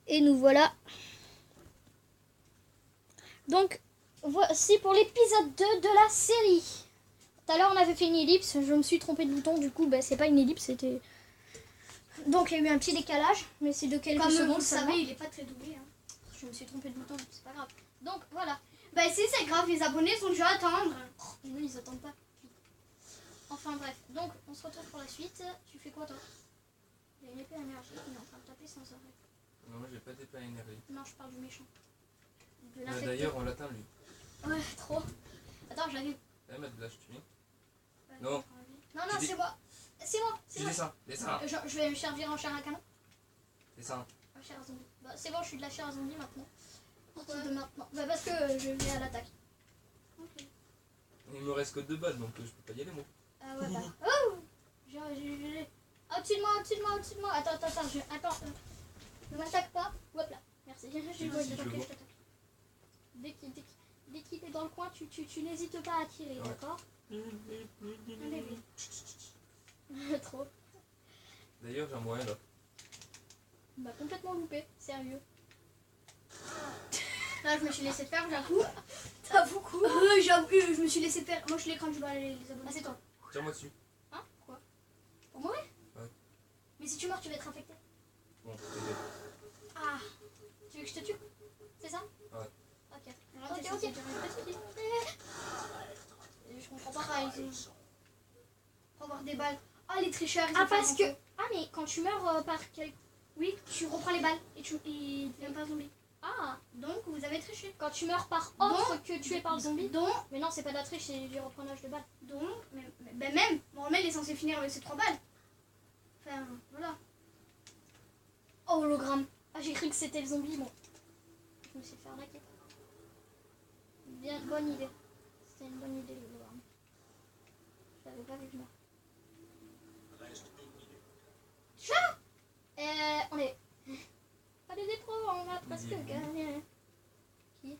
Et nous voilà. Donc, voici pour l'épisode 2 de la série. Tout à l'heure, on avait fait une ellipse. Je me suis trompée de bouton. Du coup, c'est pas une ellipse, c'était... Donc, il y a eu un petit décalage. Mais c'est de quelques secondes. Comme vous savez, il est pas très doué. Hein. Je me suis trompée de bouton, c'est pas grave. Donc, voilà. Bah si, c'est grave. Les abonnés sont déjà à attendre. Et non, ils attendent pas. Enfin, bref. Donc, on se retrouve pour la suite. Tu fais quoi, toi? Il y a une épée énergie. Il est en train de taper sans arrêt. Non, moi j'ai pas d'épée énergie. Non, je parle du méchant. D'ailleurs, on l'atteint lui. Ouais, trop. Attends, je l'avais. Eh, Matt Blash, tu viens? Non. Non, c'est moi. C'est moi. Tu descends, descends. Je vais me servir en chair à canon. Descends. En chair à zombie. Bah, c'est bon, je suis de la chair à zombie maintenant. Pourquoi de maintenant? Bah, parce que je vais à l'attaque. Ok. Il me reste que 2 balles donc je peux pas y aller moi. Ah ouais, bah. Oh! Au-dessus de moi, au-dessus de moi, au-dessus de moi. Attends. Attends. Ne m'attaque pas. Hop là. Merci. Je Si, vais si, je t'attaquer, vois. je t'attaque. Dès qu'il est dans le coin, tu n'hésites pas à tirer, Ouais. d'accord? Allez, oui. Trop. D'ailleurs, j'ai un moyen là. Bah, complètement loupé, sérieux. Là, je me suis laissé faire, j'avoue. T'as beaucoup. J'avoue, je me suis laissé faire. Moi, je l'écran, je dois aller les abonnés. Ah, c'est toi. Tire-moi dessus. Hein? Quoi? Pour mourir? Ouais. Mais si tu meurs, tu vas être infecté. Bon, t'es Ah. Tu veux que je te tue? C'est ça? Ouais. Ok. Alors, Ok. pas de soucis. Je comprends pas. Pareil, pour avoir des balles. Ah, les tricheurs, ils Ah, ont fait parce un que... enfant. Ah, mais quand tu meurs par quel... Oui, tu reprends les balles et tu deviens pas zombie. Ah. Donc, vous avez triché. Quand tu meurs par autre que tué par le zombie. Donc, Mais non, c'est pas de la triche, c'est du reprenage de balles. même, normalement, il est censé finir avec ses 3 balles. Enfin, voilà. Oh, hologramme. Ah, j'ai cru que c'était le zombie, bon. Je me suis fait arnaquer. Bien, bonne idée. C'était une bonne idée, l'hologramme. Je l'avais pas vu venir. Chat. On est... Pas des pros, on a presque Dis-moi. gagné. Qui?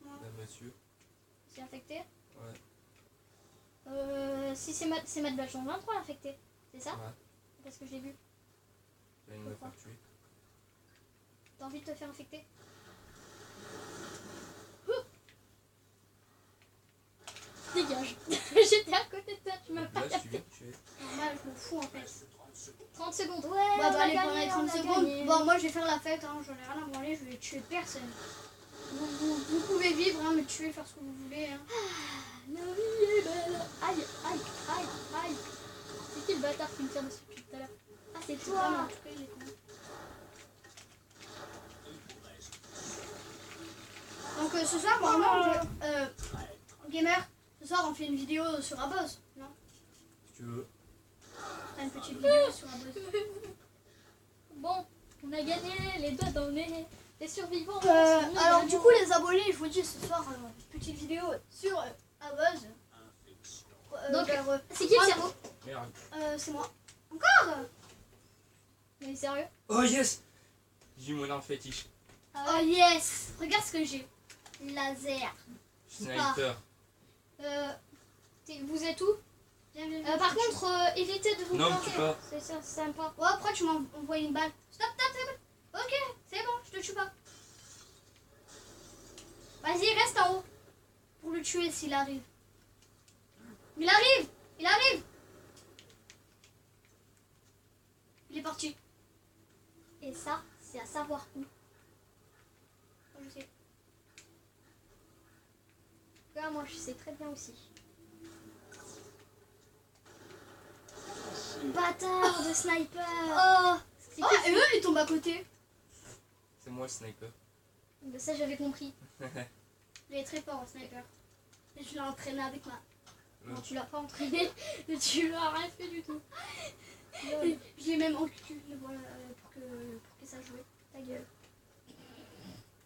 Là, monsieur. C'est infecté? Ouais. Si c'est Matt Blash en 23 infecté. C'est ça? Ouais. Parce que je l'ai vu. Là, il me faire tuer. T'as envie de te faire infecter? Dégage. J'étais à côté de toi, tu m'as Matt pas Blash, tu capté. viens me tuer. Normal, je m'en fous en fait. 30 secondes, ouais, Bon, on a allez, gagné, pendant les 30 on a secondes. gagné. Bon, moi, je vais faire la fête. Hein. J'en ai rien à branler. Je vais tuer personne. Vous pouvez vivre, hein, me tuer, faire ce que vous voulez. Hein. La vie est belle. Aïe. C'est qui le bâtard qui me tire dessus depuis tout à l'heure? Ah, c'est Vraiment, toi. en tout cas, il est con. Donc ce soir, normalement, gamer, ce soir on fait une vidéo sur Aboz, non? Si tu veux. T'as une petite vidéo sur Aboz. Bon, on a gagné les doigts dans le nez. Les survivants. Alors du coup les abonnés, je vous dis ce soir, petite vidéo sur Aboz. Donc, vers, c'est qui le cerveau? Merde. c'est moi. Encore? Mais sérieux? Oh yes! J'ai mon arme fétiche. Oh yes! Regarde ce que j'ai. Laser. Sniper. Vous êtes où? Par contre, évitez de vous Non, planter. tu pas. C'est ça, c'est sympa. Ouais, après tu m'envoies une balle. Stop. Ok, c'est bon, je te tue pas. Vas-y, reste en haut. Pour le tuer s'il arrive. Il arrive! Il est parti. Et ça, c'est à savoir où. Je sais. Là, moi, je sais très bien aussi. Bâtard de sniper. Oh! C'est Oh, qui? et eux, ils tombent à côté. C'est moi le sniper. Ben, ça, j'avais compris. Il est très fort en sniper. Et je l'ai entraîné avec ma. Non, tu l'as pas entraîné. Tu l'as rien fait du tout. Je l'ai même enculé voilà, pour que ça joue. Ta gueule.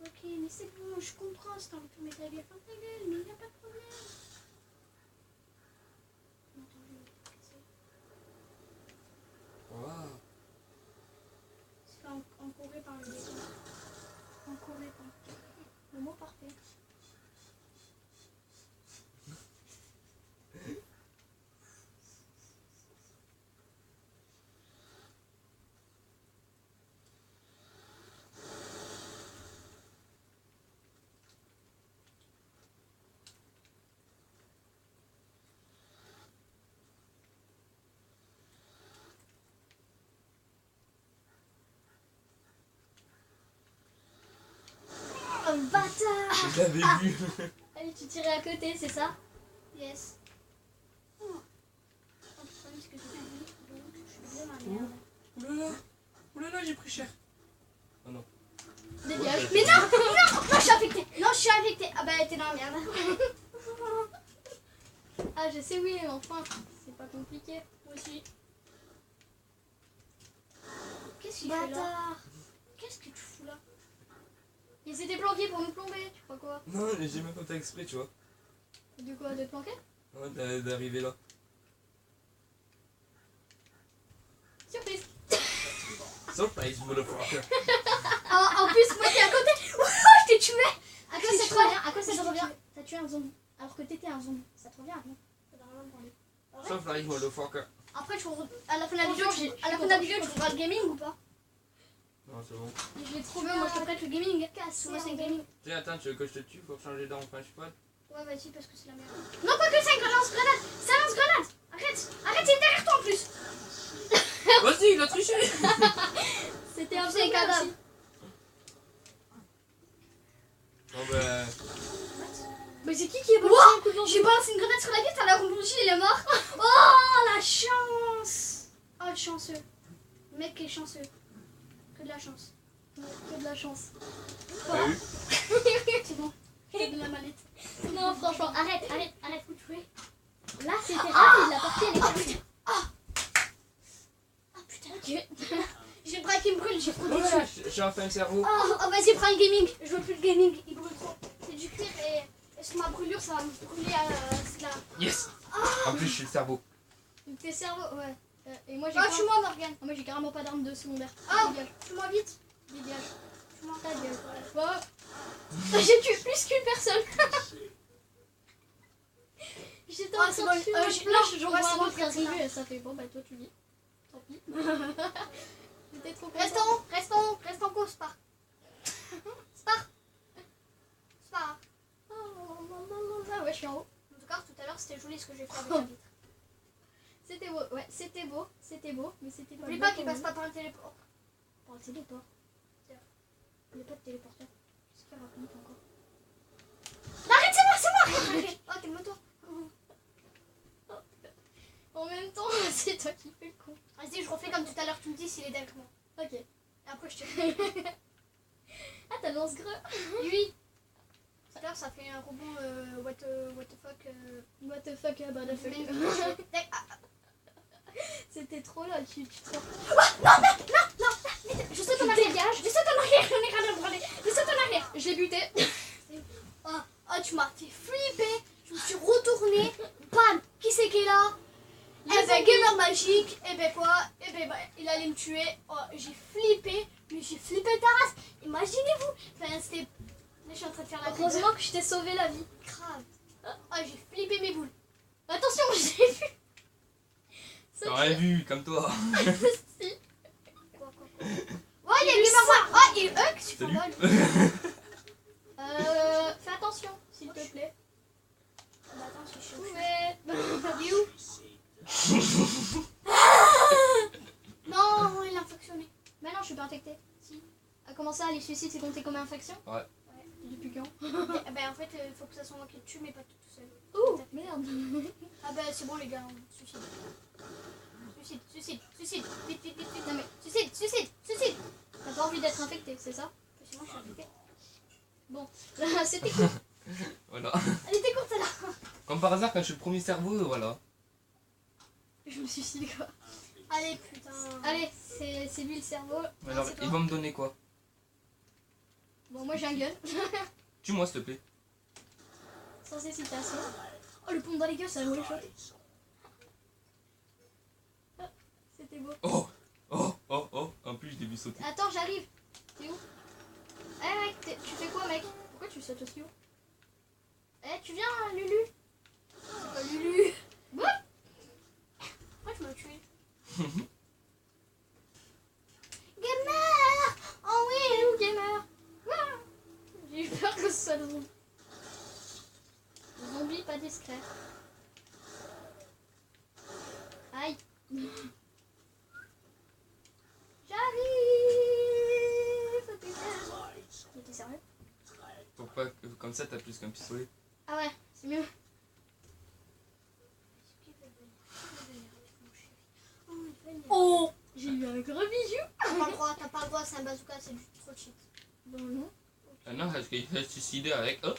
Ok, mais c'est bon, je comprends. Si t'as envie de mettre la gueule, ferme ta gueule, mais il n'y a pas de problème. Attends, je vais me casser. Waouh. Se fait encourir par le décor. Encourir par. Le mot parfait. l'avais vu. Allez, tu tirais à côté, c'est ça? Yes. Oh. Le problème, c'est que j'ai fini, donc je faisais ma merde. Oulala. Oulala, j'ai pris cher. Oh non. Dégage. Ouais, Mais non, non, non, je suis infectée. Non, je suis infectée. Ah bah, t'es dans la merde. Ah, je sais, oui, mais enfin, c'est pas compliqué. Moi aussi. Qu'est-ce qu'il fait là? Bâtard. Qu'est-ce que tu fous là? Il s'était planqué pour nous plomber, tu crois quoi? Non, j'ai même pas fait exprès, tu vois. De quoi? De te planquer? Ouais, d'arriver là. Surprise. Surprise, motherfucker. En plus, moi qui est à côté. Je t'ai tué. À quoi ça te revient? À quoi ça te revient? T'as tué un zombie. Alors que t'étais un zombie. Ça te revient, non? Surprise, motherfucker. Après, à la fin de la vidéo, tu feras le gaming ou pas? Non, c'est bon. Je l'ai trop Tu veux, bien. moi je te prête le gaming. cassé. Moi c'est le gaming. Tu sais, attends, tu veux que je te tue pour changer d'arme principale? Ouais, vas-y, parce que c'est la merde. Non, pas que ça, une lance-grenade. C'est un lance-grenade. Arrête, arrête, c'est derrière toi en plus. Vas-y, il a triché. C'était un C'est peu cadavre. aussi. Bon ben. Mais c'est qui est Wow, un coup de lance? j'ai balancé une grenade sur la vitre, elle a rebondi, il est mort. Oh, la chance. Oh, le chanceux. Le mec qui est chanceux. Que de la chance. Que de la chance. T'as eu? C'est bon. J'ai de la manette. Non, franchement, arrête. Faut tuer. Là, c'était rapide, la partie elle est rapide. Oh putain. J'ai le bras qui me brûle, j'ai trop de Ouais, j'ai enfin un cerveau. Oh, vas-y, prends le gaming. Je veux plus le gaming, il brûle trop. C'est du cuir et sur ma brûlure, ça va me brûler là. Yes. En plus, je suis le cerveau. Tes cerveaux, ouais. Et moi j'ai Oh, pas... tue-moi, Morgane. Moi j'ai carrément pas d'arme de secondaire. Ah, Dégage, tue-moi vite. dégage. Tue-moi. Ta gueule. Oh. J'ai tué plus qu'une personne. J'étais en Ah, c'est train bon. de tuer J'en j'en vois vois un c'est bon, autre qui c'est bon. arrive et ça fait bon bah toi tu vis. Tant pis. J'étais trop contente. Reste en course, Spar. Spar. Spar. Ah ouais, je suis en haut. En tout cas, tout à l'heure, c'était joli ce que j'ai fait avec la vitre. C'était beau, ouais, c'était beau, mais c'était pas N'oublie beau pas qu'il pour passe nous. pas par le téléport. Par le téléport. Il n'y a pas de téléporteur. Qu'est-ce qu'il raconte encore? Arrête, c'est moi. Arrête. Oh, t'es moto. En même temps, c'est toi qui fais le con. Vas-y, je refais comme tout à l'heure, tu me dis s'il est derrière moi. Ok. Et après, je te Ah, t'as lance-greu. Oui. Tout à l'heure, ça fait un rebond what the fuck. What the fuck, bah the fuck. C'était trop là, tu te rends. Je saute en Tu arrière. dégages. Je saute en arrière, j'en ai rien à branler. Je saute en arrière. Je l'ai buté. Oh, tu m'as fait flipper. Je me suis retournée. Bam. Qui c'est qui est là? Eh ben, gamer magique. Eh ben quoi? Eh ben, il allait me tuer. Oh, j'ai flippé. Mais j'ai flippé ta race. Imaginez-vous. Enfin, c'était... Là, je suis en train de faire la Heureusement que je t'ai sauvé la vie. grave. Oh, j'ai flippé mes boules. Attention, j'ai vu. Ça, T'aurais vu, comme toi. si. Quoi. Oh, il y a gamer magique. Oh, il est hug, super Salut. bol. Fais attention, s'il te plaît. Bah, attends, je suis chaud. Ouais. Il est où? Non, il a infectionné. Mais non, je suis pas infectée. Si. Ah, comment ça, les suicides, c'est compté comme infection? Ouais. Depuis quand? Eh ben, en fait, il faut que ça soit moi qui le tue, mais pas tout seul. Oh, merde. Ah ben, c'est bon, les gars, suicide. Suicide. Vite. Non, mais Suicide. t'as pas envie d'être infecté, c'est ça? C'est moi, je suis infectée. Bon, c'était cool. Voilà. Elle était courte, là. Comme par hasard, quand je suis le premier cerveau, voilà. Je me suicide quoi. Allez, putain. Allez, c'est lui le cerveau. Alors, c'est toi. il va me donner quoi? Bon, moi j'ai un gun. Tue-moi, s'il te plaît. Sans hésitation. Oh, le pompe dans les gueules, ça a one shot. Ah, c'était beau. Oh. En plus, je l'ai vu sauter. Attends, j'arrive. T'es où? Eh mec, tu fais quoi mec? Pourquoi tu sautes aussi haut? Eh, tu viens Lulu? C'est pas Lulu. Quoi? Pourquoi tu m'as tué? Gamer! Oh oui, elle est où gamer? Ah, j'ai eu peur que ce soit le zombie. Le zombie pas discret. Aïe. J'arrive! T'es sérieux? Pour pas que Comme ça, t'as plus qu'un pistolet. Ah ouais, c'est mieux. Oh, j'ai eu un gros bijou. T'as pas le droit, c'est un bazooka, c'est du trop cheat. Bon, non. Ah non, parce qu'il s'est suicidé avec. Oh!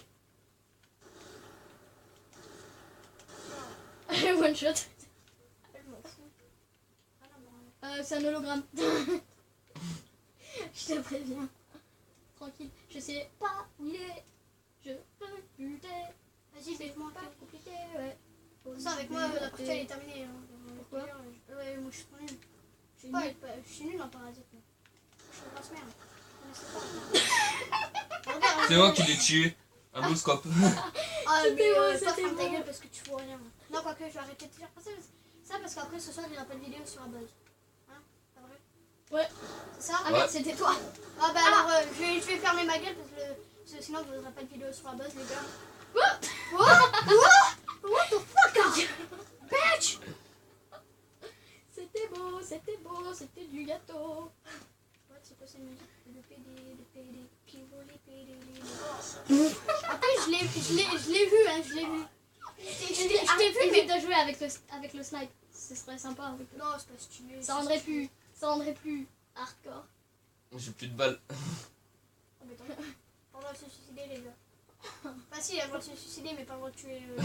One shot. Je m'en fous. C'est un hologramme. Je te préviens. Tranquille. Je sais pas où il est. Je peux lutter. Vas-y, fais-moi. Pas compliqué, ouais. Ça, avec moi, la partie elle est terminée. Hein. Pourquoi? Ouais, moi je suis trop nulle. Je suis nulle en parasite. Moi. Je suis une grosse merde. C'est moi qui l'ai tué. Un mouscope. Ah, C'était mais moi, toi, c'était ferme ta moi. gueule parce que tu vois rien. Non, quoique, je vais arrêter de te dire ça parce qu'après ce soir, il n'y aura pas de vidéo sur un buzz. Hein? Pas vrai? Ouais. C'est ça? Ah Ouais. merde, c'était toi. Ah bah alors, je vais fermer ma gueule parce que sinon, vous n'aurez pas de vidéo sur un buzz, les gars. What the fuck? Bitch! C'était beau, c'était du gâteau. What, c'est quoi cette musique? Le PD, qui vaut les PD. Après, je l'ai vu, hein, je l'ai vu. Je t'ai vu, mais... de jouer avec le snipe. Ce serait sympa. Avec le... Non, c'est pas stylé. Ça rendrait plus hardcore. J'ai plus de balles. Oh, mais attends, pas le droit de se suicider, les gars. Enfin, si, il a le droit de se suicider, mais pas le droit de tuer. Il a le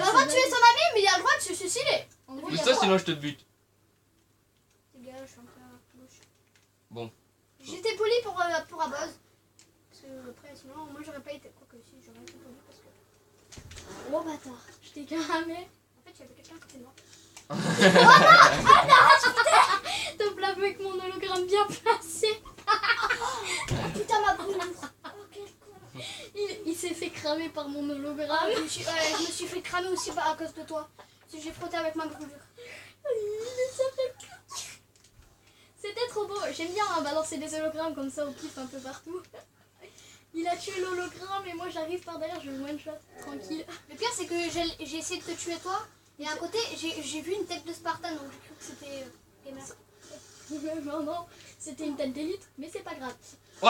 droit de tuer son ami, mais il a le droit de se suicider. En gros, Mais il y a ça, trois. sinon je te bute. Les gars, je suis un peu à gauche. Bon. J'étais poli pour Abaz. Parce que après, sinon, moi j'aurais pas été. Quoique, si, j'aurais été poli parce que. Oh bâtard, je t'ai cramé. En fait, il y avait quelqu'un à côté de moi. Top là avec mon hologramme bien placé. Putain, ma brûlure. Oh, quel con. Il s'est fait cramer par mon Ah, hologramme. je me suis fait cramer aussi à cause de toi. Parce que j'ai frotté avec ma brûlure. C'était trop beau. J'aime bien hein, balancer des hologrammes comme ça au pif un peu partout. Il a tué l'hologramme et moi j'arrive par derrière, je le one shot tranquille. Le pire, c'est que j'ai essayé de te tuer toi. Et à côté, j'ai vu une tête de Spartan, donc j'ai cru que c'était Gamer. Non, c'était une tête d'élite, mais c'est pas grave. Oh,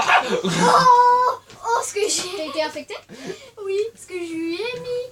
ce que j'ai. T'as été affecté? Oui, ce que je lui ai mis.